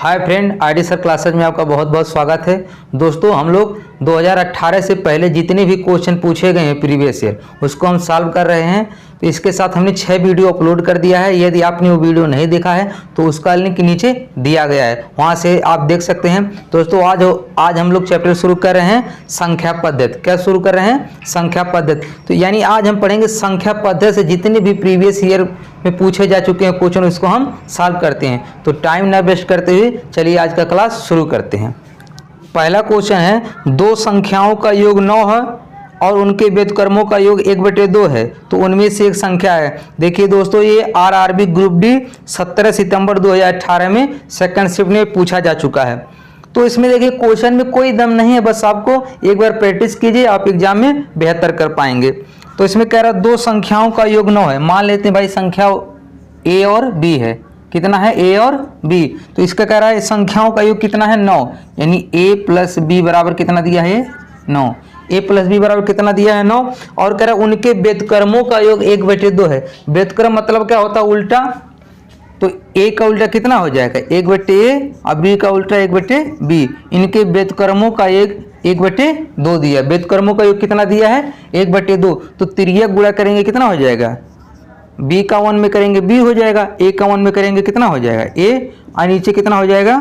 Hi friend, ID sir classes में आपका बहुत बहुत स्वागत है। दोस्तों, हम लोग 2018 से पहले जितने भी क्वेश्चन पूछे गए हैं प्रीवियस ईयर, उसको हम सॉल्व कर रहे हैं। तो इसके साथ हमने 6 वीडियो अपलोड कर दिया है। यदि आपने वो वीडियो नहीं देखा है तो उसका लिंक नीचे दिया गया है, वहाँ से आप देख सकते हैं। दोस्तों, आज हम लोग चैप्टर शुरू कर रहे हैं संख्या पद्धति। क्या शुरू कर रहे हैं? संख्या पद्धति। तो यानी आज हम पढ़ेंगे संख्या पद्धति से जितने भी प्रीवियस ईयर में पूछे जा चुके हैं क्वेश्चन, उसको हम सॉल्व करते हैं। तो टाइम ना वेस्ट करते हुए चलिए आज का क्लास शुरू करते हैं। पहला क्वेश्चन है, दो संख्याओं का योग 9 है और उनके व्युत्क्रमों का योग 1/2 है, तो उनमें से एक संख्या है। देखिए दोस्तों, ये आरआरबी ग्रुप डी 17 सितंबर 2018 में सेकंड शिफ्ट में पूछा जा चुका है। तो इसमें देखिए क्वेश्चन में कोई दम नहीं है, बस आपको एक बार प्रैक्टिस कीजिए, आप एग्जाम में बेहतर कर पाएंगे। तो इसमें कह रहा है दो संख्याओं का योग 9 है। मान लेते हैं भाई संख्या ए और बी है। कितना है? ए और बी। तो इसका कह रहा है संख्याओं का योग कितना है? 9। यानी a प्लस बी बराबर कितना दिया है? 9। a प्लस बी बराबर कितना दिया है? 9। और कह रहा है उनके व्युत्क्रमों का योग 1/2 है। व्युत्क्रम मतलब क्या होता है? उल्टा। तो a का उल्टा कितना हो जाएगा? 1/a और b का उल्टा 1/b। इनके व्युत्क्रमों का योग 1/2 दिया। व्युत्क्रमों का योग कितना दिया है? 1/2। तो तिर्यक गुणा करेंगे कितना हो जाएगा? b का 1 में करेंगे b हो जाएगा, a का 1 में करेंगे कितना हो जाएगा? a, और नीचे कितना हो जाएगा?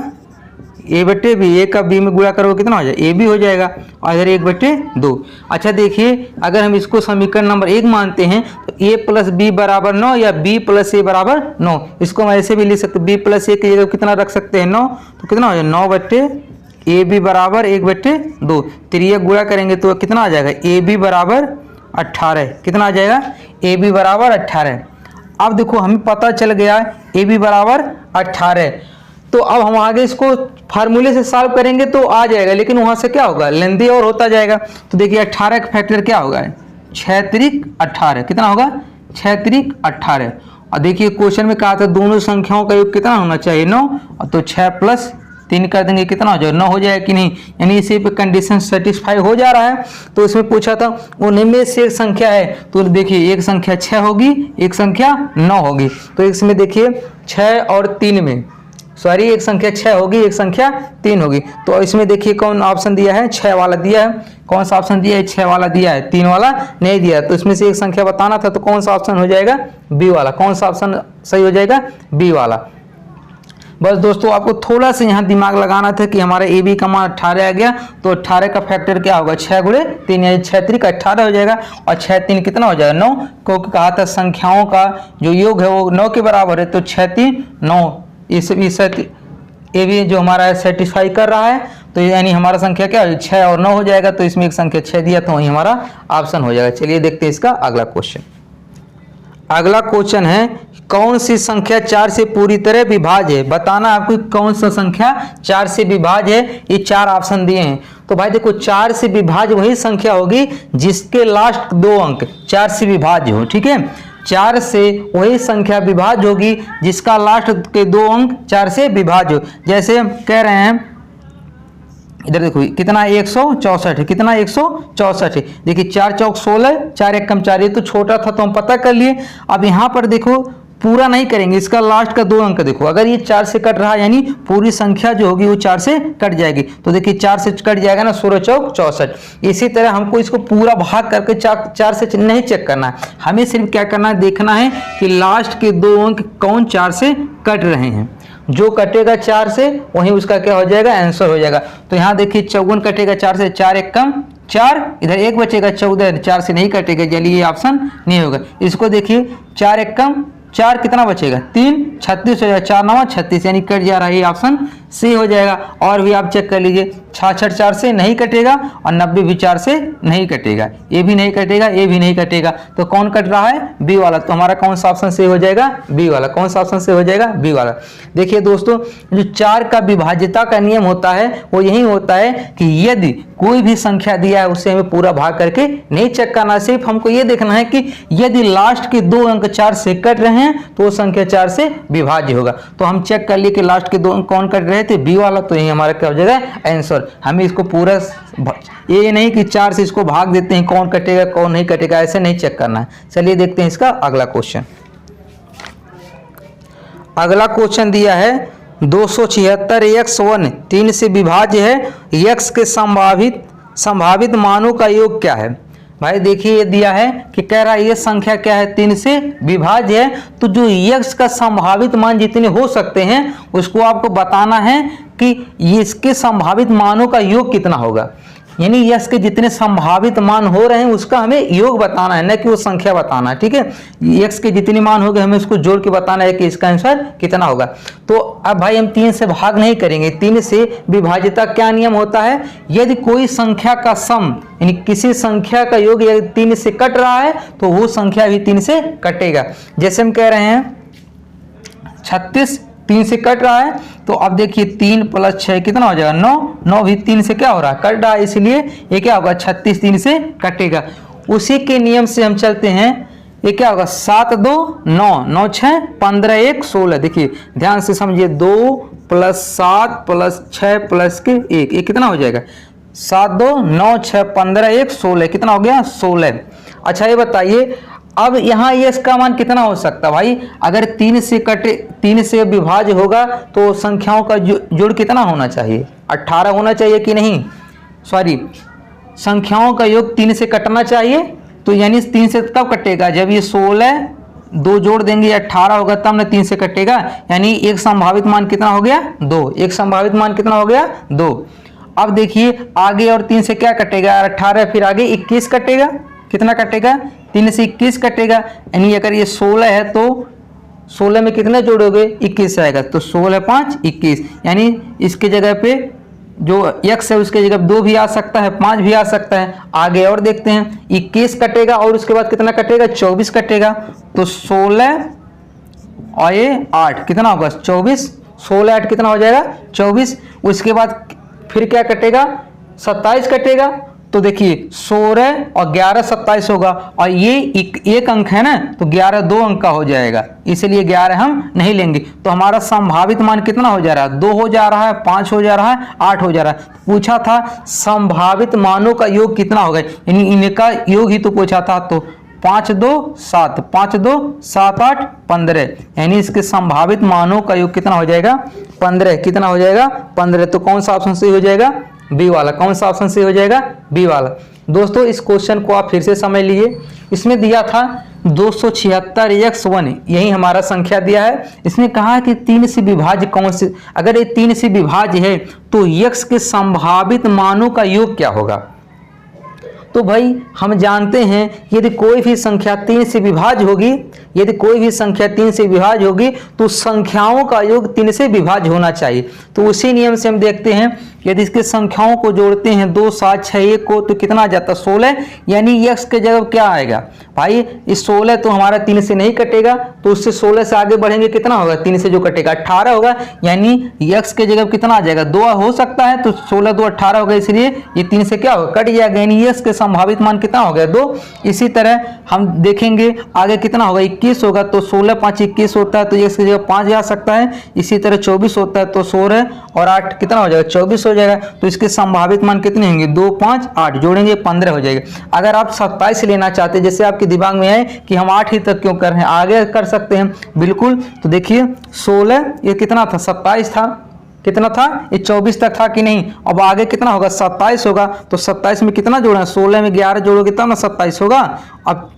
a/b। a का b में गुणा करोगे कितना हो जाएगा? a भी हो जाएगा, और इधर 1/2। अच्छा देखिए, अगर हम इसको समीकरण नंबर 1 मानते हैं तो a प्लस बी बराबर 9 या b प्लस ए बराबर 9। इसको हम ऐसे भी लिख सकते हैं, b प्लस ए की जगह कितना रख सकते हैं? 9। तो कितना हो जाएगा? 9/a b बराबर 1/2। तिर्यक गुणा करेंगे तो कितना आ जाएगा? a b बराबर 18। कितना आ जाएगा? ए बी बराबर 18। अब देखो हमें पता चल गया ए बी बराबर 18। तो अब हम आगे इसको फार्मूले से सॉल्व करेंगे तो आ जाएगा, लेकिन वहां से क्या होगा? लेंदी और होता जाएगा। तो देखिए 18 का फैक्टर क्या होगा? 6 त्रिक 18। कितना होगा? 6 त्रिक 18। और देखिए क्वेश्चन में कहा था दोनों संख्याओं का योग कितना होना चाहिए? 9। तो 6 प्लस 3 कर देंगे कितना हो जाएगा? 9 हो जाएगा कि नहीं? यानी इसी पे कंडीशन सेटिस्फाई हो जा रहा है। तो इसमें पूछा था उनमें से एक संख्या है। तो देखिए एक संख्या 6 होगी, एक संख्या 9 होगी। तो इसमें देखिए 6 और 3 में, सॉरी, एक संख्या 6 होगी, एक संख्या 3 होगी। तो इसमें देखिए कौन ऑप्शन दिया है? 6 वाला दिया है। कौन सा ऑप्शन दिया है? 6 वाला दिया है, 3 वाला नहीं दिया। तो इसमें से एक संख्या बताना था, तो कौन सा ऑप्शन हो जाएगा? बी वाला। कौन सा ऑप्शन सही हो जाएगा? बी वाला। बस दोस्तों, आपको थोड़ा सा यहाँ दिमाग लगाना था कि हमारा ए बी का मान 18 आ गया, तो 18 का फैक्टर क्या होगा? 6 गुणे 3, यानी 6 त्रिक 18 हो जाएगा, और 6 3 कितना हो जाएगा? 9। क्योंकि कहा था संख्याओं का जो योग है वो 9 के बराबर है। तो 6 3 9, इस ए बी जो हमारा है सेटिस्फाई कर रहा है। तो यानी हमारा संख्या क्या है? 6 और 9 हो जाएगा। तो इसमें एक संख्या 6 दिया, तो वही हमारा ऑप्शन हो जाएगा। चलिए देखते हैं इसका अगला क्वेश्चन। अगला क्वेश्चन है, कौन सी संख्या 4 से पूरी तरह विभाज्य है? बताना आपको कौन सा संख्या 4 से विभाज्य है। ये 4 ऑप्शन दिए हैं। तो भाई देखो, 4 से विभाज्य वही संख्या होगी जिसके लास्ट 2 अंक 4 से विभाज्य हो। ठीक है, 4 से वही संख्या विभाज्य होगी जिसका लास्ट के 2 अंक 4 से विभाज्य हो। जैसे हम कह रहे हैं, इधर देखो कितना 164 है। कितना? 164 है। देखिए 4 चौक 16, 4 एक कम 4, ये तो छोटा था तो हम पता कर लिए। अब यहाँ पर देखो पूरा नहीं करेंगे, इसका लास्ट का 2 अंक देखो, अगर ये 4 से कट रहा है यानी पूरी संख्या जो होगी वो 4 से कट जाएगी। तो देखिए 4 से कट जाएगा ना, 16 चौक 64। इसी तरह हमको इसको पूरा भाग करके 4 से नहीं चेक करना है, हमें सिर्फ क्या करना है? देखना है कि लास्ट के 2 अंक कौन 4 से कट रहे हैं। जो कटेगा 4 से वहीं उसका क्या हो जाएगा? आंसर हो जाएगा। तो यहाँ देखिए 54 कटेगा 4 से, 4 एक कम 4, इधर 1 बचेगा 14, 4 से नहीं कटेगा, चलिए ये ऑप्शन नहीं होगा। इसको देखिए 4 एक कम 4, कितना बचेगा? 3, 36 हो जाएगा। 4 9 36, यानी कट जा रहा है, ये ऑप्शन सी हो जाएगा। और भी आप चेक कर लीजिए, 66 4 से नहीं कटेगा और 90 भी 4 से नहीं कटेगा, ये भी नहीं कटेगा, ये भी नहीं कटेगा। तो कौन कट रहा है? बी वाला। तो हमारा कौन सा ऑप्शन से हो जाएगा? बी वाला। कौन सा ऑप्शन से हो जाएगा? बी वाला। देखिए दोस्तों, जो 4 का विभाज्यता का नियम होता है वो यही होता है कि यदि कोई भी संख्या दिया है उससे हमें पूरा भाग करके नहीं चेक करना, सिर्फ हमको ये देखना है कि यदि लास्ट के 2 अंक 4 से कट रहे हैं तो वो संख्या 4 से विभाज्य होगा। तो हम चेक कर लिए कि लास्ट के 2 अंक कौन कट रहे थे? बी वाला। तो यही हमारा क्या हो जाएगा? आंसर। हमें इसको पूरा, ये नहीं कि 4 से इसको भाग देते हैं कौन कटेगा कौन नहीं कटेगा, ऐसे नहीं चेक करना है। चलिए देखते हैं इसका अगला क्वेश्चन। अगला क्वेश्चन दिया है, 276x1 3 से विभाज्य है, x के संभावित मानों का योग क्या है। भाई देखिए ये दिया है कि कह रहा है ये संख्या क्या है, 3 से विभाज्य है, तो जो x का संभावित मान जितने हो सकते हैं उसको आपको बताना है कि इसके संभावित मानों का योग कितना होगा। यानी यश के जितने संभावित मान हो रहे हैं उसका हमें योग बताना है, न कि वो संख्या बताना है। ठीक है, यक्स के जितने मान हो गए हमें उसको जोड़ के बताना है कि इसका आंसर कितना होगा। तो अब भाई हम 3 से भाग नहीं करेंगे, 3 से विभाज्यता क्या नियम होता है, यदि कोई संख्या का सम यानी किसी संख्या का योग यदि 3 से कट रहा है तो वो संख्या भी 3 से कटेगा। जैसे हम कह रहे हैं 36 3 से कट रहा है, तो अब देखिए 3 + 6 कितना हो जाएगा 9, 9 भी 3 से क्या हो रहा है कट रहा है, इसलिए ये क्या होगा 36 3 से कटेगा। उसी के नियम से हम चलते हैं, ये क्या होगा 7 2 9, 9 6 15 1 16। देखिए ध्यान से समझिए, 2 + 7 + 6 + 1, ये कितना हो जाएगा 7 2 9 6 15 1 16, कितना हो गया 16। अच्छा ये बताइए अब यहाँ ये इसका मान कितना हो सकता है भाई, अगर 3 से कटे 3 से विभाज्य होगा तो संख्याओं का जोड़ कितना होना चाहिए 18 होना चाहिए कि नहीं, सॉरी संख्याओं का योग 3 से कटना चाहिए। तो यानी 3 से कब कटेगा, जब ये 16 2 जोड़ देंगे 18 होगा तब ना 3 से कटेगा। यानी एक संभावित मान कितना हो गया 2, एक संभावित मान कितना हो गया 2। अब देखिए आगे और 3 से क्या कटेगा 18, फिर आगे 21 कटेगा, कितना कटेगा 3 से 21 कटेगा। यानी अगर ये 16 है तो 16 में कितना जोड़ोगे 21 आएगा, तो 16 5 21। यानी इसके जगह पे जो x है उसके जगह 2 भी आ सकता है, 5 भी आ सकता है। आगे और देखते हैं 21 कटेगा और उसके बाद कितना कटेगा 24 कटेगा, तो 16 और ये 8 कितना होगा 24, 16 8 कितना हो जाएगा 24। उसके बाद फिर क्या कटेगा 27 कटेगा, तो देखिए 16 और 11 27 होगा, और ये एक अंक है ना, तो 11 2 अंक का हो जाएगा, इसलिए 11 हम नहीं लेंगे। तो हमारा संभावित मान कितना हो जा रहा है 2 हो जा रहा है, 5 हो जा रहा है, 8 हो जा रहा है। पूछा था संभावित मानों का योग कितना होगा, यानी इनका योग ही तो पूछा था। तो 5 2 7, 5 2 7 8 15, यानी इसके संभावित मानों का योग कितना हो जाएगा 15, कितना हो जाएगा 15। तो कौन सा ऑप्शन सही हो जाएगा बी वाला, कौन सा ऑप्शन सही हो जाएगा बी वाला। दोस्तों इस क्वेश्चन को आप फिर से समझ लीजिए, इसमें दिया था 276x1, यही हमारा संख्या दिया है। इसमें कहा कि 3 से विभाज्य कौन से, अगर ये 3 से विभाज्य है तो x के संभावित मानों का योग क्या होगा। तो भाई हम जानते हैं यदि कोई भी संख्या 3 से विभाज्य होगी, यदि कोई भी संख्या 3 से विभाज्य होगी तो संख्याओं का योग 3 से विभाज्य होना चाहिए। तो उसी नियम से हम देखते हैं, यदि इसके संख्याओं को जोड़ते हैं 2 7 6 1 को, तो कितना आ जाता 16। यानी x के जगह क्या आएगा भाई, इस 16 तो हमारा 3 से नहीं कटेगा, तो उससे 16 से आगे बढ़ेंगे कितना होगा 3 से जो कटेगा 18 होगा। यानी x के जगह कितना आ जाएगा 2 हो सकता है, तो 16 2 18 होगा, इसलिए ये 3 से क्या होगा कट जाएगा। यानी x के संभावित मान कितना हो गया 2। इसी तरह हम देखेंगे आगे कितना होगा 21 होगा, तो 16 5 21 होता है, तो x की जगह 5 आ सकता है। इसी तरह 24 होता है, तो 16 और 8 कितना हो जाएगा 24 हो जाएगा। तो इसके संभावित मान कितने होंगे 2 5 8, जोड़ेंगे 15 हो जाएगा। अगर आप 27 लेना चाहते हैं, जैसे आपके दिमाग में है कि हम 8 ही तक क्यों कर रहे हैं, आगे कर सकते हैं बिल्कुल। तो देखिए 16 ये कितना था 27 था, कितना था ये 24 तक था कि नहीं, अब आगे कितना होगा 27 होगा। तो 27 में कितना जोड़ना, 16 में 11 जोड़ोगे तब ना 27 होगा, अब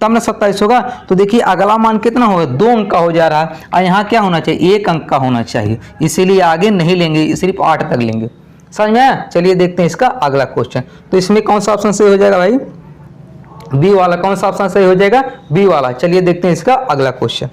तब ना 27 होगा। तो देखिए अगला मान कितना होगा 2 अंक का हो जा रहा है, और यहाँ क्या होना चाहिए 1 अंक का होना चाहिए, इसीलिए आगे नहीं लेंगे, सिर्फ 8 तक लेंगे। समझ में आया। चलिए देखते हैं इसका अगला क्वेश्चन। तो इसमें कौन सा ऑप्शन सही हो जाएगा भाई बी वाला, कौन सा ऑप्शन सही हो जाएगा बी वाला। चलिए देखते हैं इसका अगला क्वेश्चन।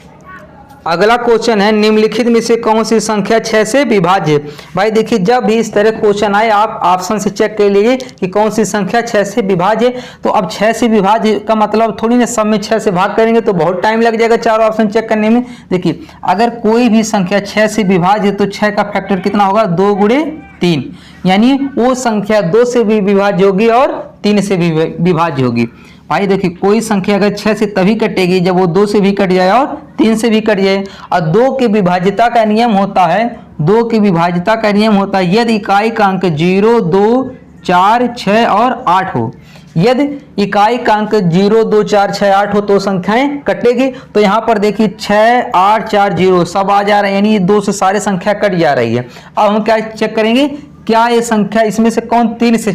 अगला क्वेश्चन है निम्नलिखित में से कौन सी संख्या 6 से विभाज्य। भाई देखिए जब भी इस तरह क्वेश्चन आए आप ऑप्शन से चेक कर लीजिए कि कौन सी संख्या 6 से विभाज्य। तो अब 6 से विभाज्य का मतलब थोड़ी ना सब में 6 से भाग करेंगे तो बहुत टाइम लग जाएगा चारों ऑप्शन चेक करने में। देखिए अगर कोई भी संख्या 6 से विभाज्य तो 6 का फैक्टर कितना होगा 2 × 3, यानी वो संख्या 2 से भी विभाज्य होगी और 3 से भी विभाज्य होगी। भाई देखिए कोई संख्या अगर 6 से तभी कटेगी जब वो 2 से भी कट जाए और 3 से भी कट जाए। और 2 के विभाज्यता का नियम होता है, 2 की विभाज्यता का नियम होता है यदि इकाई का अंक 0 2 4 6 और 8 हो, यदि इकाई का अंक 0, 2, 4, 6, 8 हो तो संख्याएं कटेगी। तो यहाँ पर देखिए 6, 8, 4, 0 सब आ जा रहे हैं, यानी ये 2 से सारे संख्या कट जा रही है। अब हम क्या चेक करेंगे, क्या ये संख्या इसमें से कौन 3 से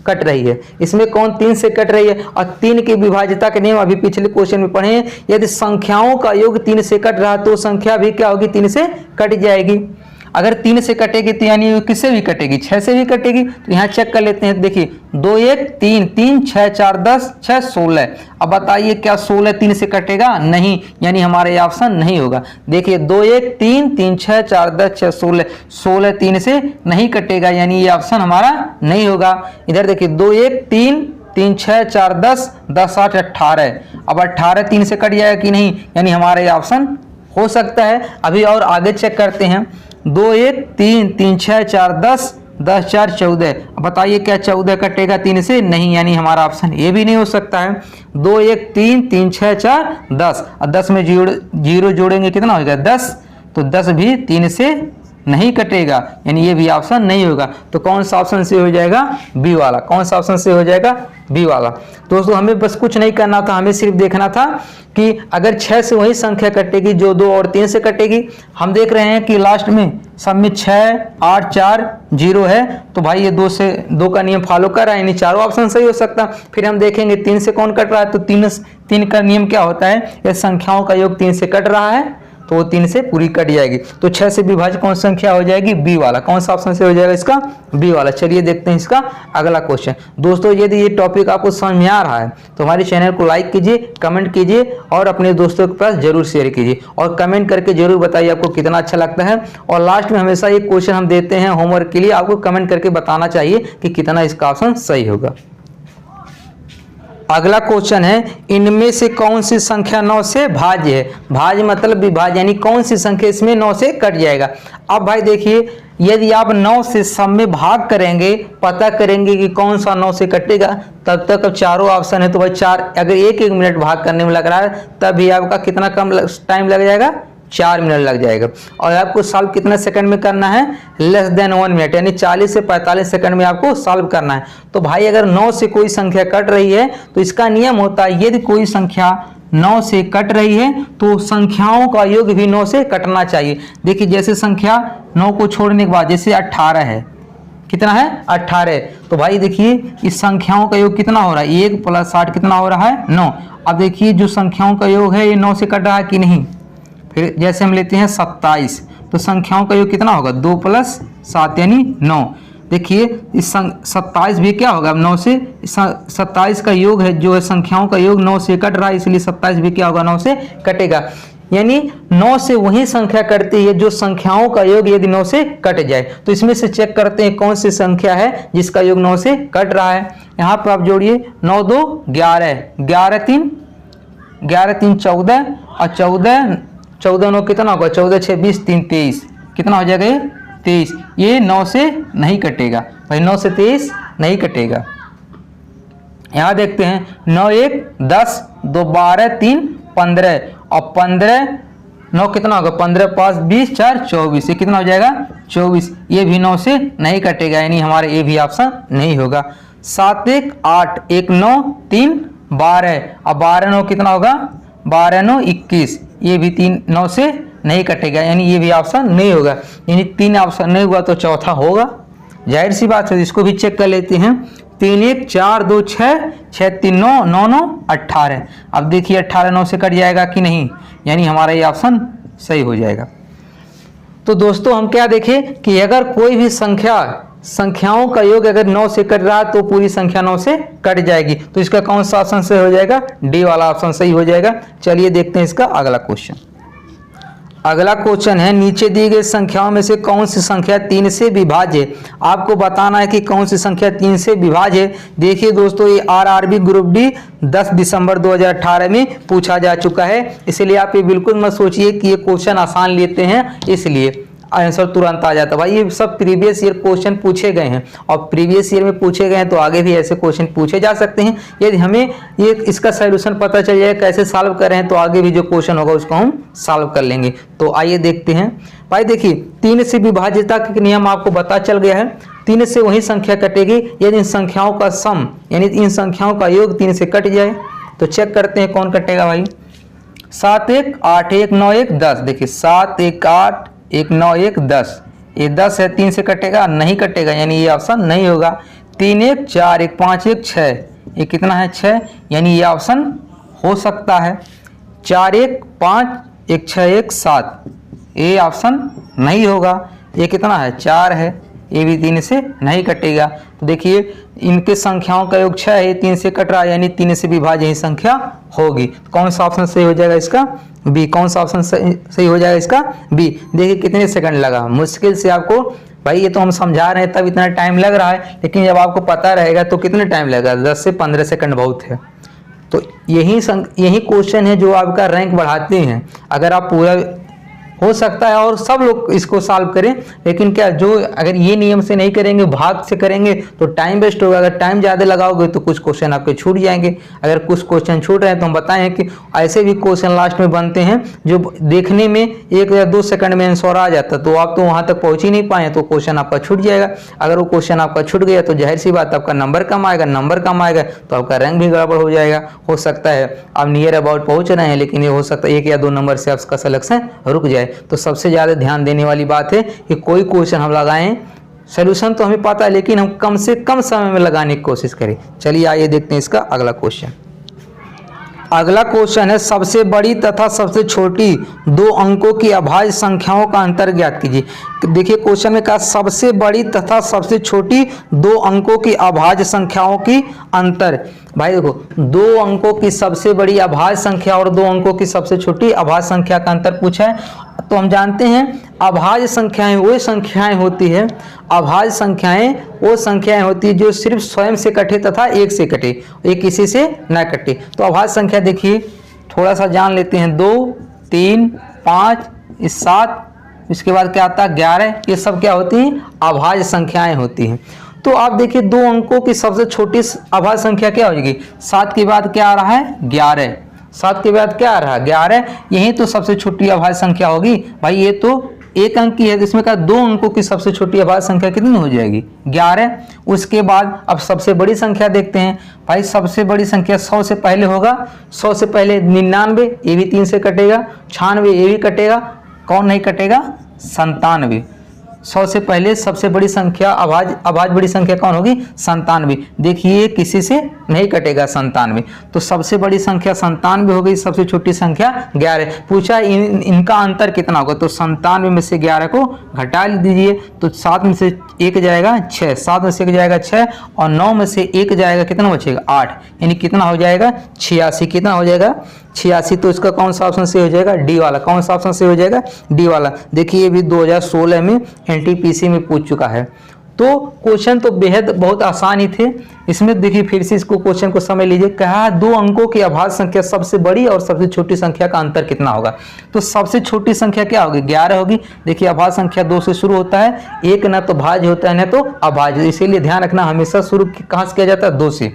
कट रही है, इसमें कौन 3 से कट रही है। और 3 की विभाज्यता के नियम अभी पिछले क्वेश्चन में पढ़े हैं, यदि संख्याओं का योग 3 से कट रहा तो संख्या भी क्या होगी, 3 से कट जाएगी। अगर 3 से कटेगी तो यानी किससे भी कटेगी, 6 से भी कटेगी। तो यहाँ चेक कर लेते हैं, देखिए 2, 1, 3, 3, 6, 4, 10, 6, 16। अब बताइए क्या 16 3 से कटेगा, नहीं, यानी हमारा ये ऑप्शन नहीं होगा। देखिए 2, 1, 3, 3, 6, 4, 10, 6, 16, 16 3 से नहीं कटेगा, यानी ये ऑप्शन हमारा नहीं होगा। इधर देखिए 2, 1, 3, 3, 6, 4, 10, 10, 8, 18। अब 18 3 से कट जाएगा कि नहीं, यानी हमारा ये ऑप्शन हो सकता है। अभी और आगे चेक करते हैं, 2, 1, 3, 3, 6, 4, 10, 10, 4, 14। अब बताइए क्या 14 कटेगा 3 से, नहीं, यानी हमारा ऑप्शन ये भी नहीं हो सकता है। 2, 1, 3, 3, 6, 4, 10 और 10 में जीरो जोड़ेंगे कितना हो जाएगा 10, तो 10 भी 3 से नहीं कटेगा, यानी ये भी ऑप्शन नहीं होगा। तो कौन सा ऑप्शन से हो जाएगा, बी वाला। कौन सा ऑप्शन से हो जाएगा, बी वाला। दोस्तों हमें बस कुछ नहीं करना था, हमें सिर्फ देखना था कि अगर 6 से वही संख्या कटेगी जो 2 और 3 से कटेगी। हम देख रहे हैं कि लास्ट में सब में 6, 8, 4, 0 है, तो भाई ये 2 का नियम फॉलो कर रहा है, यानी चारों ऑप्शन सही हो सकता। फिर हम देखेंगे 3 से कौन कट रहा है, तो 3 का नियम क्या होता है, ये संख्याओं का योग 3 से कट रहा है तो वो 3 से पूरी कट जाएगी। तो 6 से विभाज्य कौन सी संख्या हो जाएगी, बी वाला। कौन सा ऑप्शन से हो जाएगा इसका, बी वाला। चलिए देखते हैं इसका अगला क्वेश्चन। दोस्तों यदि ये टॉपिक आपको समझ में आ रहा है तो हमारे चैनल को लाइक कीजिए, कमेंट कीजिए और अपने दोस्तों के पास जरूर शेयर कीजिए और कमेंट करके जरूर बताइए आपको कितना अच्छा लगता है। और लास्ट में हमेशा ये क्वेश्चन हम देते हैं होमवर्क के लिए, आपको कमेंट करके बताना चाहिए कि कितना इसका ऑप्शन सही होगा। अगला क्वेश्चन है, इनमें से कौन सी संख्या 9 से भाज्य है। भाज्य मतलब विभाज्य, यानी कौन सी संख्या इसमें 9 से कट जाएगा। अब भाई देखिए, यदि आप 9 से सब में भाग करेंगे, पता करेंगे कि कौन सा 9 से कटेगा, तब तक अब चारों ऑप्शन है तो भाई 4, अगर 1 मिनट भाग करने में लग रहा है तब भी आपका कितना कम टाइम लग जाएगा, 4 मिनट लग जाएगा। और आपको सॉल्व कितने सेकंड में करना है, लेस देन 1 मिनट, यानी 40 से 45 सेकंड में आपको सॉल्व करना है। तो भाई अगर 9 से कोई संख्या कट रही है तो इसका नियम होता है, यदि कोई संख्या 9 से कट रही है तो संख्याओं का योग भी 9 से कटना चाहिए। देखिए जैसे संख्या 9 को छोड़ने के बाद जैसे 18 है, कितना है 18, तो भाई देखिए इस संख्याओं का योग कितना हो रहा है, 1 + 8 कितना हो रहा है 9। अब देखिए जो संख्याओं का योग है ये 9 से कट रहा है कि नहीं। फिर जैसे हम लेते हैं 27, तो संख्याओं का योग कितना होगा, 2 + 7 यानी 9। देखिए इस 27 भी क्या होगा, 9 से 27 का योग है, जो है संख्याओं का योग 9 से कट रहा है, इसलिए 27 भी क्या होगा, 9 से कटेगा। यानी 9 से वही संख्या कटती है जो संख्याओं का योग यदि 9 से कट जाए। तो इसमें से चेक करते हैं कौन सी संख्या है जिसका योग 9 से कट रहा है। यहाँ पर आप जोड़िए, 9, 2, 11, 11, 3, 14 और 14, 9 कितना होगा, 14, 6, 20, 3, 23, कितना हो जाएगा ये 23। ये 9 से नहीं कटेगा भाई, 9 से 23 नहीं कटेगा। यहाँ देखते हैं 9, 1, 10, 2, 12, 3, 15 और 15, 9 कितना होगा, 15, 5, 20, 4, 24, ये कितना हो जाएगा 24। ये भी 9 से नहीं कटेगा, यानी हमारा ये भी ऑप्शन नहीं होगा। 7, 1, 8, 1, 9, 3, 12 और 12, 9 कितना होगा, 12, 9, 21, ये भी 3 9 से नहीं कटेगा, यानी ये भी ऑप्शन नहीं होगा। यानी 3 ऑप्शन नहीं हुआ तो चौथा होगा, जाहिर सी बात है। इसको भी चेक कर लेते हैं, 3, 1, 4, 2, 6, 6, 3, 9, 9, 9, 18। अब देखिए 18 9 से कट जाएगा कि नहीं, यानी हमारा ये ऑप्शन सही हो जाएगा। तो दोस्तों हम क्या देखें कि अगर कोई भी संख्याओं का योग अगर 9 से कट रहा है तो पूरी संख्या 9 से कट जाएगी। तो इसका कौन सा ऑप्शन सही हो जाएगा, डी वाला ऑप्शन सही हो जाएगा। चलिए देखते हैं इसका अगला क्वेश्चन। अगला क्वेश्चन है, नीचे दी गई संख्याओं में से कौन सी संख्या 3 से विभाज्य है। आपको बताना है कि कौन सी संख्या 3 से विभाज्य है। देखिए दोस्तों, ये आरआरबी ग्रुप डी 10 दिसंबर 2018 में पूछा जा चुका है, इसलिए आप ये बिल्कुल मत सोचिए कि ये क्वेश्चन आसान लेते हैं इसलिए आंसर तुरंत आ जाता है। भाई ये सब प्रीवियस ईयर क्वेश्चन पूछे गए हैं और प्रीवियस ईयर में पूछे गए हैं तो आगे भी ऐसे क्वेश्चन पूछे जा सकते हैं। यदि हमें ये इसका सॉल्यूशन पता चल जाए कैसे सॉल्व कर रहे हैं तो आगे भी जो क्वेश्चन होगा उसको हम सॉल्व कर लेंगे। तो आइए देखते हैं। भाई देखिए 3 से विभाज्यता के नियम आपको पता चल गया है। 3 से वही संख्या कटेगी यदि इन संख्याओं का सम यानी इन संख्याओं का योग 3 से कट जाए। तो चेक करते हैं कौन कटेगा भाई। 7 1 8 1 9 1 10। देखिए 7 1 8 1 9 1 10, ये 10 है, 3 से कटेगा नहीं कटेगा, यानी ये ऑप्शन नहीं होगा। 3 1 4 1 5 1 6, ये कितना है 6, यानी ये ऑप्शन हो सकता है। 4 1 5 1 6 1 7, ये ऑप्शन नहीं होगा। ये कितना है 4 है, ये भी 3 से नहीं कटेगा। तो देखिए इनके संख्याओं का योग 6 है, 3 से कट रहा है, यानी 3 से विभाज्य यही संख्या होगी। कौन सा ऑप्शन सही हो जाएगा इसका? बी। कौन सा ऑप्शन सही हो जाएगा इसका? बी। देखिए कितने सेकंड लगा, मुश्किल से आपको भाई, ये तो हम समझा रहे हैं तब इतना टाइम लग रहा है, लेकिन जब आपको पता रहेगा तो कितने टाइम लगेगा? 10 से 15 सेकंड बहुत है। तो यही क्वेश्चन है जो आपका रैंक बढ़ाते हैं। अगर आप पूरा हो सकता है और सब लोग इसको सॉल्व करें, लेकिन क्या जो अगर ये नियम से नहीं करेंगे, भाग से करेंगे तो टाइम वेस्ट होगा। अगर टाइम ज़्यादा लगाओगे तो कुछ क्वेश्चन आपके छूट जाएंगे। अगर कुछ क्वेश्चन छूट रहे हैं तो हम बताएं कि ऐसे भी क्वेश्चन लास्ट में बनते हैं जो देखने में 1 या 2 सेकंड में आंसर आ जाता, तो आप तो वहाँ तक पहुँच ही नहीं पाए तो क्वेश्चन आपका छूट जाएगा। अगर वो क्वेश्चन आपका छूट गया तो जाहिर सी बात आपका नंबर कम आएगा, नंबर कम आएगा तो आपका रैंक भी गड़बड़ हो जाएगा। हो सकता है आप नियर अबाउट पहुँच रहे हैं, लेकिन ये हो सकता है 1 या 2 नंबर से आपका सिलेक्शन रुक जाए। तो सबसे ज़्यादा ध्यान देने वाली बात है कि कोई क्वेश्चन हम लगाएं, सॉल्यूशन तो हमें पता है लेकिन हम कम से कम समय में लगाने की कोशिश करें। चलिए आइए देखते हैं इसका अगला क्वेश्चन। अगला क्वेश्चन है सबसे बड़ी तथा सबसे छोटी 2 अंकों की अभाज्य संख्याओं का अंतर ज्ञात कीजिए। देखिए क्वेश्चन में कहा सबसे बड़ी तथा सबसे छोटी 2 अंकों की अभाज्य संख्याओं की अंतर। भाई देखो 2 अंकों की सबसे बड़ी अभाज्य संख्या और 2 अंकों की सबसे छोटी अभाज्य संख्या का अंतर पूछा है। तो हम जानते हैं अभाज्य संख्याएं वो संख्याएं होती है, अभाज्य संख्याएं वो संख्याएं होती है जो सिर्फ स्वयं से कटे तथा 1 से कटे, एक किसी से न कटे। तो अभाज्य संख्या देखिए थोड़ा सा जान लेते हैं। 2 3 5 7, इसके बाद क्या आता है 11, ये सब क्या होती हैं? अभाज्य संख्याएं होती हैं। तो आप देखिए 2 अंकों की सबसे छोटी अभाज्य संख्या क्या हो जाएगी? 7 के बाद क्या आ रहा है? 11। 7 के बाद क्या आ रहा है? 11। यही तो सबसे छोटी अभाज्य संख्या होगी। भाई ये तो 1 अंक की है, इसमें का 2 अंकों की सबसे छोटी अभाज्य संख्या कितनी हो जाएगी? 11। उसके बाद अब सबसे बड़ी संख्या देखते हैं। भाई सबसे बड़ी संख्या 100 से पहले होगा, 100 से पहले 99, ये भी 3 से कटेगा। 96, ये भी कटेगा। कौन नहीं कटेगा? 97। 100 से पहले सबसे बड़ी संख्या अभाज्य बड़ी संख्या कौन होगी? 97। देखिए किसी से नहीं कटेगा 97, तो सबसे बड़ी संख्या 97 हो गई, सबसे छोटी संख्या 11। पूछा इनका अंतर कितना होगा? तो 97 में से 11 को घटा दीजिए, तो 7 में से 1 जाएगा 6, 7 में से 1 जाएगा 6 और 9 में से 1 जाएगा कितना बचेगा? 8, यानी कितना हो जाएगा? 86। कितना हो जाएगा? 86। तो इसका कौन सा ऑप्शन से हो जाएगा? डी वाला। कौन सा ऑप्शन से हो जाएगा? डी वाला। देखिए ये भी 2016 में एनटीपीसी में पूछ चुका है। तो क्वेश्चन तो बेहद बहुत आसान ही थे। इसमें देखिए फिर से इसको क्वेश्चन को समझ लीजिए। कहा 2 अंकों की अभाज्य संख्या सबसे बड़ी और सबसे छोटी संख्या का अंतर कितना होगा? तो सबसे छोटी संख्या क्या होगी? 11 होगी। देखिए अभाज्य संख्या 2 से शुरू होता है, 1 ना तो भाज्य होता है ना तो अभाज्य, इसीलिए ध्यान रखना हमेशा शुरू कहाँ से किया जाता है? 2 से।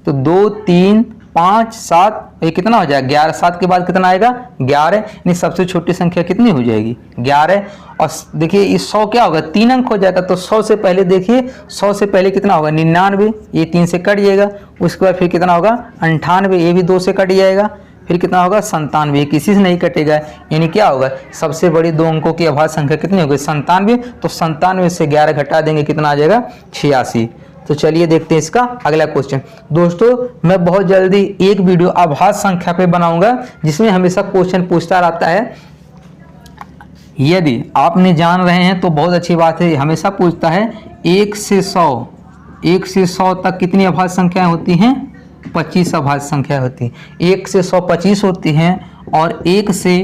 तो 2 3 5 7, ये कितना हो जाएगा? 11। 7 के बाद कितना आएगा? 11, यानी सबसे छोटी संख्या कितनी हो जाएगी? 11। और देखिए इस 100 क्या होगा? 3 अंक हो जाएगा। तो 100 से पहले देखिए 100 से पहले कितना होगा? 99, ये 3 से कट जाएगा। उसके बाद फिर कितना होगा? 98, ये भी 2 से कट जाएगा। फिर कितना होगा? 97, ये किसी से नहीं कटेगा, यानी क्या होगा? सबसे बड़ी 2 अंकों की अभाज्य संख्या कितनी होगी? 97। तो 97 से 11 घटा देंगे, कितना आ जाएगा? 86। तो चलिए देखते हैं इसका अगला क्वेश्चन। दोस्तों मैं बहुत जल्दी एक वीडियो अभाज्य संख्या पे बनाऊंगा जिसमें हमेशा क्वेश्चन पूछता रहता है। यदि आपने जान रहे हैं तो बहुत अच्छी बात है, हमेशा पूछता है 1 से 100 तक कितनी अभाज्य संख्याएं होती हैं? 25 अभाज्य संख्या होती हैं। 1 से 100 25 होती हैं और 1 से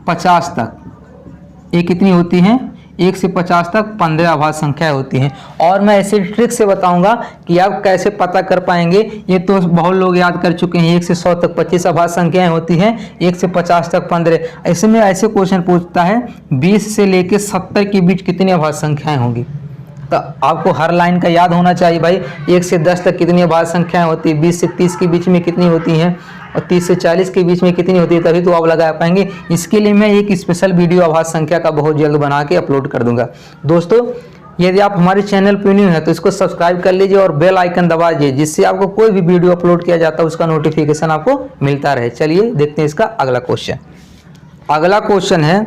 50 तक ये कितनी होती हैं? 1 से 50 तक 15 अभाज्य संख्याएं होती हैं। और मैं ऐसे ट्रिक से बताऊंगा कि आप कैसे पता कर पाएंगे। ये तो बहुत लोग याद कर चुके हैं। 1 से 100 तक 25 अभाज्य संख्याएं होती हैं, 1 से 50 तक 15। ऐसे में ऐसे क्वेश्चन पूछता है 20 से लेकर 70 के बीच कितनी अभाज्य संख्याएं होंगी? तो आपको हर लाइन का याद होना चाहिए भाई। 1 से 10 तक कितनी अभाज्य संख्याएं होती है, 20 से 30 के बीच में कितनी होती हैं और 30 से 40 के बीच में कितनी होती है, तभी तो आप लगा पाएंगे। इसके लिए मैं एक स्पेशल वीडियो अभाज्य संख्या का बहुत जल्द बना के अपलोड कर दूंगा। दोस्तों यदि आप हमारे चैनल पर न्यू हैं तो इसको सब्सक्राइब कर लीजिए और बेल आइकन दबा दीजिए, जिससे आपको कोई भी वीडियो अपलोड किया जाता है उसका नोटिफिकेशन आपको मिलता रहे। चलिए देखते हैं इसका अगला क्वेश्चन। अगला क्वेश्चन है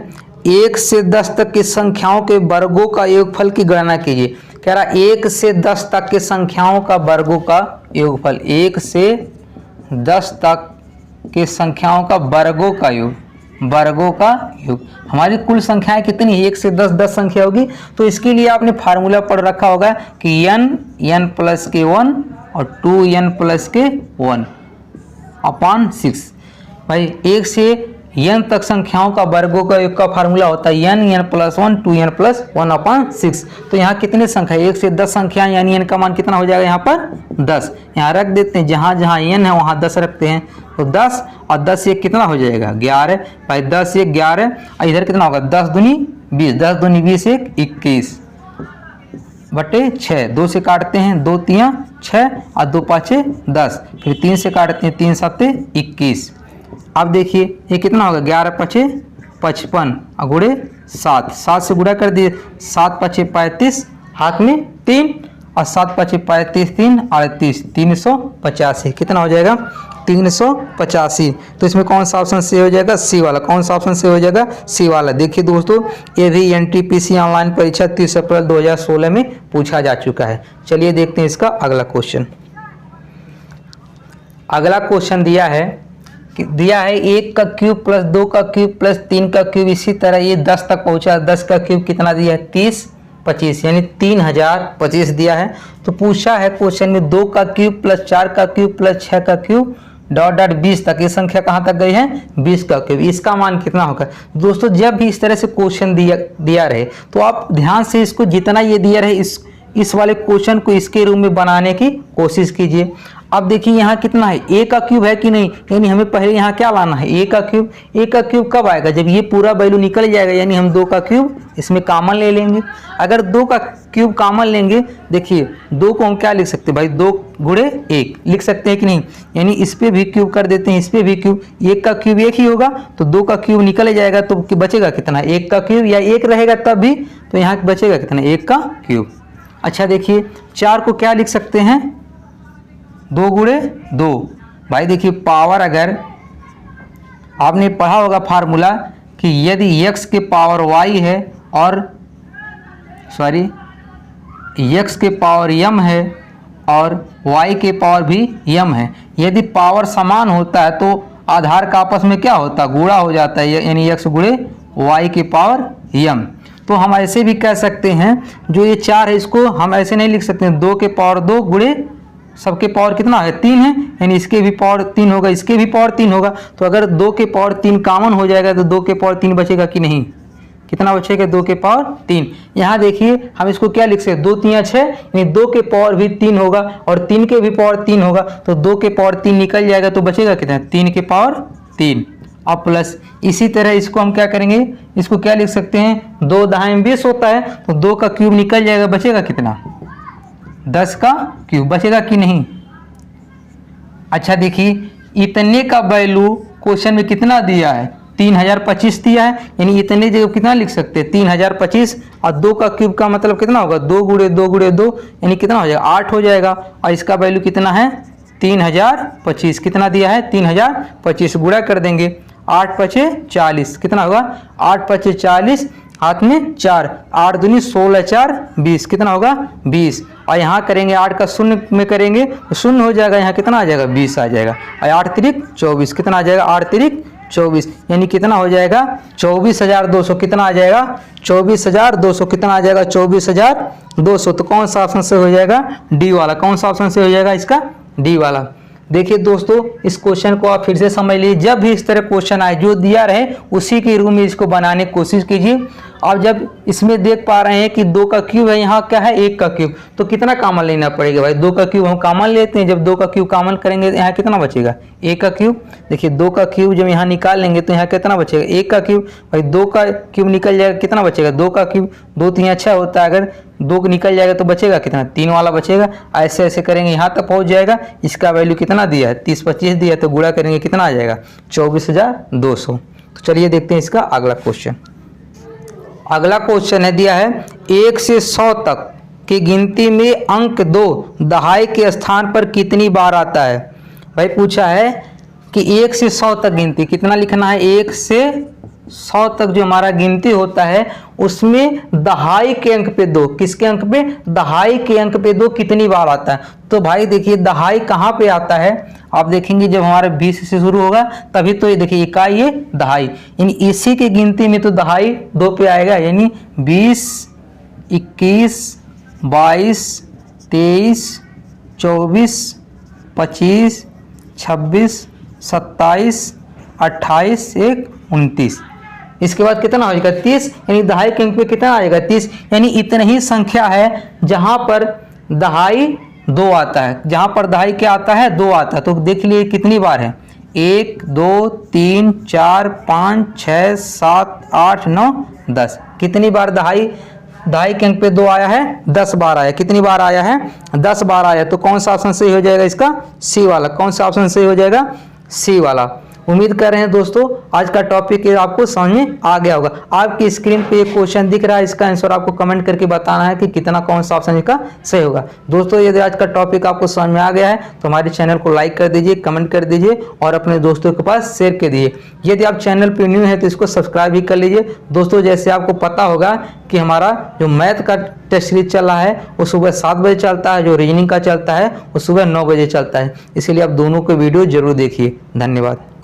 1 से 10 तक की संख्याओं के वर्गों का योगफल की गणना कीजिए। कह रहा 1 से 10 तक की संख्याओं का वर्गों का योगफल, 1 से 10 तक की संख्याओं का वर्गों का योग, वर्गों का योग। हमारी कुल संख्याएं कितनी है? 1 से 10 संख्या होगी। तो इसके लिए आपने फार्मूला पढ़ रखा होगा कि n प्लस के 1 और 2n प्लस के 1 अपॉन 6। भाई 1 से n तक संख्याओं का वर्गों का योग का फार्मूला होता है n plus 1 2n plus 1 upon 6। तो यहाँ कितने संख्या? 1 से 10 संख्या, यानी n का मान कितना हो जाएगा यहाँ पर 10। यहाँ रख देते हैं, जहाँ जहाँ n है वहाँ 10 रखते हैं। तो 10 और 10 एक कितना हो जाएगा? 11। भाई 10 एक 11, और इधर कितना होगा? 10 दूनी 20, 10 दूनी 20 एक 21 बटे 6। 2 से काटते हैं, 2 तियाँ 6 और 2 पाँचे 10, फिर 3 से काटते हैं, 3 साते 21। अब देखिए ये कितना होगा? 11 पचे 55 और गुड़े 7, 7 से गुड़ा कर दिए, 7 पचे 35, हाथ में 3 और 7 पचे 35 3 38, 385। कितना हो जाएगा? 385। तो इसमें कौन सा ऑप्शन से हो जाएगा? सी वाला। कौन सा ऑप्शन से हो जाएगा? सी वाला। देखिए दोस्तों, ये भी एनटीपीसी ऑनलाइन परीक्षा 30 अप्रैल 2016 में पूछा जा चुका है। चलिए देखते हैं इसका अगला क्वेश्चन। अगला क्वेश्चन दिया है 1 का क्यूब प्लस 2 का क्यूब प्लस 3 का क्यूब, इसी तरह ये 10 तक पहुंचा। 10 का क्यूब कितना दिया है? 30 25, यानी 3025 दिया है। तो पूछा है क्वेश्चन में 2 का क्यूब प्लस 4 का क्यूब प्लस 6 का क्यूब डॉट डॉट 20 तक, ये संख्या कहाँ तक गई है? 20 का क्यूब। इसका मान कितना होगा? दोस्तों जब भी इस तरह से क्वेश्चन दिया रहे तो आप ध्यान से इसको, जितना ये दिया रहे इस वाले क्वेश्चन को इसके रूप में बनाने की कोशिश कीजिए। अब देखिए यहाँ कितना है? a का क्यूब है कि नहीं, यानी हमें पहले यहाँ क्या लाना है? a का क्यूब। a का क्यूब कब आएगा? जब ये पूरा वैल्यू निकल जाएगा, यानी हम 2 का क्यूब इसमें कॉमन ले लेंगे। अगर 2 का क्यूब कॉमन लेंगे, देखिए 2 को हम क्या लिख सकते हैं भाई? 2 गुणे 1 लिख सकते हैं कि नहीं? यानी इस पे भी क्यूब कर देते हैं, इस पे भी क्यूब। 1 का क्यूब 1 ही होगा, तो 2 का क्यूब निकल जाएगा, तो बचेगा कितना? 1 का क्यूब, या 1 रहेगा तब भी, तो यहाँ बचेगा कितना? 1 का क्यूब। अच्छा देखिए 4 को क्या लिख सकते हैं? 2 गुणे 2। भाई देखिए पावर, अगर आपने पढ़ा होगा फार्मूला कि यदि x के पावर y है और x के पावर m है और y के पावर भी m है, यदि पावर समान होता है तो आधार का आपस में क्या होता है? गुणा हो जाता है, यानी x गुणे y के पावर m। तो हम ऐसे भी कह सकते हैं, जो ये 4 है इसको हम ऐसे नहीं लिख सकते हैं, 2 के पावर 2 गुणे सबके पावर कितना है? 3 है, यानी इसके भी पावर 3 होगा, इसके भी पावर 3 होगा। तो अगर 2 के पावर 3 कॉमन हो जाएगा तो 2 के पावर 3 बचेगा कि नहीं? कितना बचेगा? 2 के पावर 3। यहाँ देखिए हम इसको क्या लिख सकते हैं? 2 3 6, यानी 2 के पावर भी 3 होगा और 3 के भी पावर 3 होगा, तो 2 के पावर 3 निकल जाएगा, तो बचेगा कितना? 3 के पावर 3 और प्लस। इसी तरह इसको हम क्या करेंगे? इसको क्या लिख सकते हैं? 2 दहाई में 20 होता है, तो 2 का क्यूब निकल जाएगा, बचेगा कितना? 10 का क्यूब बचेगा कि नहीं? अच्छा देखिए इतने का वैल्यू क्वेश्चन में कितना दिया है? 3025 दिया है, यानी इतने जगह कितना लिख सकते हैं? 3025, और 2 का क्यूब का मतलब कितना होगा? 2 गुणे 2 गुणे 2, यानी कितना हो जाएगा? 8 हो जाएगा। और इसका वैल्यू कितना है? 3025। कितना दिया है? 3025। गुणा कर देंगे, 8 पचे 40, कितना होगा? 8 पचे 40, हाथ में 4, 8 दूनी 16 4 20, कितना होगा? 20। और यहाँ करेंगे 8 का शून्य में करेंगे तो शून्य हो जाएगा, यहाँ कितना आ जाएगा? 20 आ जाएगा। और 8 तिरिक 24, कितना आ जाएगा? 8 तिरिक 24, यानी कितना हो जाएगा? 24,200। कितना आ जाएगा? 24,200। कितना आ जाएगा? 24,200। तो कौन सा ऑप्शन से हो जाएगा? डी वाला। कौन सा ऑप्शन से हो जाएगा इसका? डी वाला। देखिए दोस्तों इस क्वेश्चन को आप फिर से समझ लीजिए। जब भी इस तरह क्वेश्चन आए, जो दिया रहे उसी के रूप में इसको बनाने की कोशिश कीजिए। अब जब इसमें देख पा रहे हैं कि 2 का क्यूब है, यहाँ क्या है? 1 का क्यूब, तो कितना कॉमन लेना पड़ेगा भाई? 2 का क्यूब हम कॉमन लेते हैं। जब 2 का क्यूब कॉमन करेंगे तो यहाँ कितना बचेगा? 1 का क्यूब। देखिए 2 का क्यूब जब यहाँ निकाल लेंगे तो यहाँ कितना बचेगा? 1 का क्यूब। भाई 2 का क्यूब निकल जाएगा, कितना बचेगा? 2 का क्यूब। 2 3 अच्छा होता है, अगर 2 निकल जाएगा तो बचेगा कितना? 3 वाला बचेगा। ऐसे ऐसे करेंगे, यहाँ तक पहुँच जाएगा। इसका वैल्यू कितना दिया है? 30-25 दिया, तो गुणा करेंगे कितना आ जाएगा? 24,200। तो चलिए देखते हैं इसका अगला क्वेश्चन। अगला क्वेश्चन है दिया है 1 से 100 तक की गिनती में अंक 2 दहाई के स्थान पर कितनी बार आता है। भाई पूछा है कि 1 से 100 तक गिनती कितना लिखना है। 1 से 100 तक जो हमारा गिनती होता है उसमें दहाई के अंक पे 2, किसके अंक पे, दहाई के अंक पे 2 कितनी बार आता है। तो भाई देखिए दहाई कहाँ पे आता है, आप देखेंगे जब हमारा 20 से शुरू होगा तभी तो ये देखिए इकाई ये दहाई, यानी इसी की गिनती में तो दहाई 2 पे आएगा, यानी 20, 21, 22, 23, 24, 25, 26, 27, 28, 1, 29। इसके बाद कितना हो जाएगा 30, यानी दहाई के अंक पे कितना आएगा 30, यानी इतनी ही संख्या है जहां पर दहाई 2 आता है। जहां पर दहाई क्या आता है 2 आता है। तो देख लिए कितनी बार है 1, 2, 3, 4, 5, 6, 7, 8, 9, 10। कितनी बार दहाई के अंक पे 2 आया है 10 बार आया। कितनी बार आया है 10 बार आया। तो कौन सा ऑप्शन सही हो जाएगा इसका, सी वाला। कौन सा ऑप्शन सही हो जाएगा, सी वाला। उम्मीद कर रहे हैं दोस्तों आज का टॉपिक आपको समझ में आ गया होगा। आपकी स्क्रीन पे एक क्वेश्चन दिख रहा है, इसका आंसर आपको कमेंट करके बताना है कि कितना कौन सा ऑप्शन इसका सही होगा। दोस्तों यदि आज का टॉपिक आपको समझ में आ गया है तो हमारे चैनल को लाइक कर दीजिए, कमेंट कर दीजिए और अपने दोस्तों के पास शेयर कर दीजिए। यदि आप चैनल पर न्यू है तो इसको सब्सक्राइब भी कर लीजिए। दोस्तों जैसे आपको पता होगा कि हमारा जो मैथ का टेस्ट सीरीज चल रहा है वो सुबह 7 बजे चलता है, जो रीजनिंग का चलता है वो सुबह 9 बजे चलता है। इसीलिए आप दोनों को वीडियो जरूर देखिए। धन्यवाद।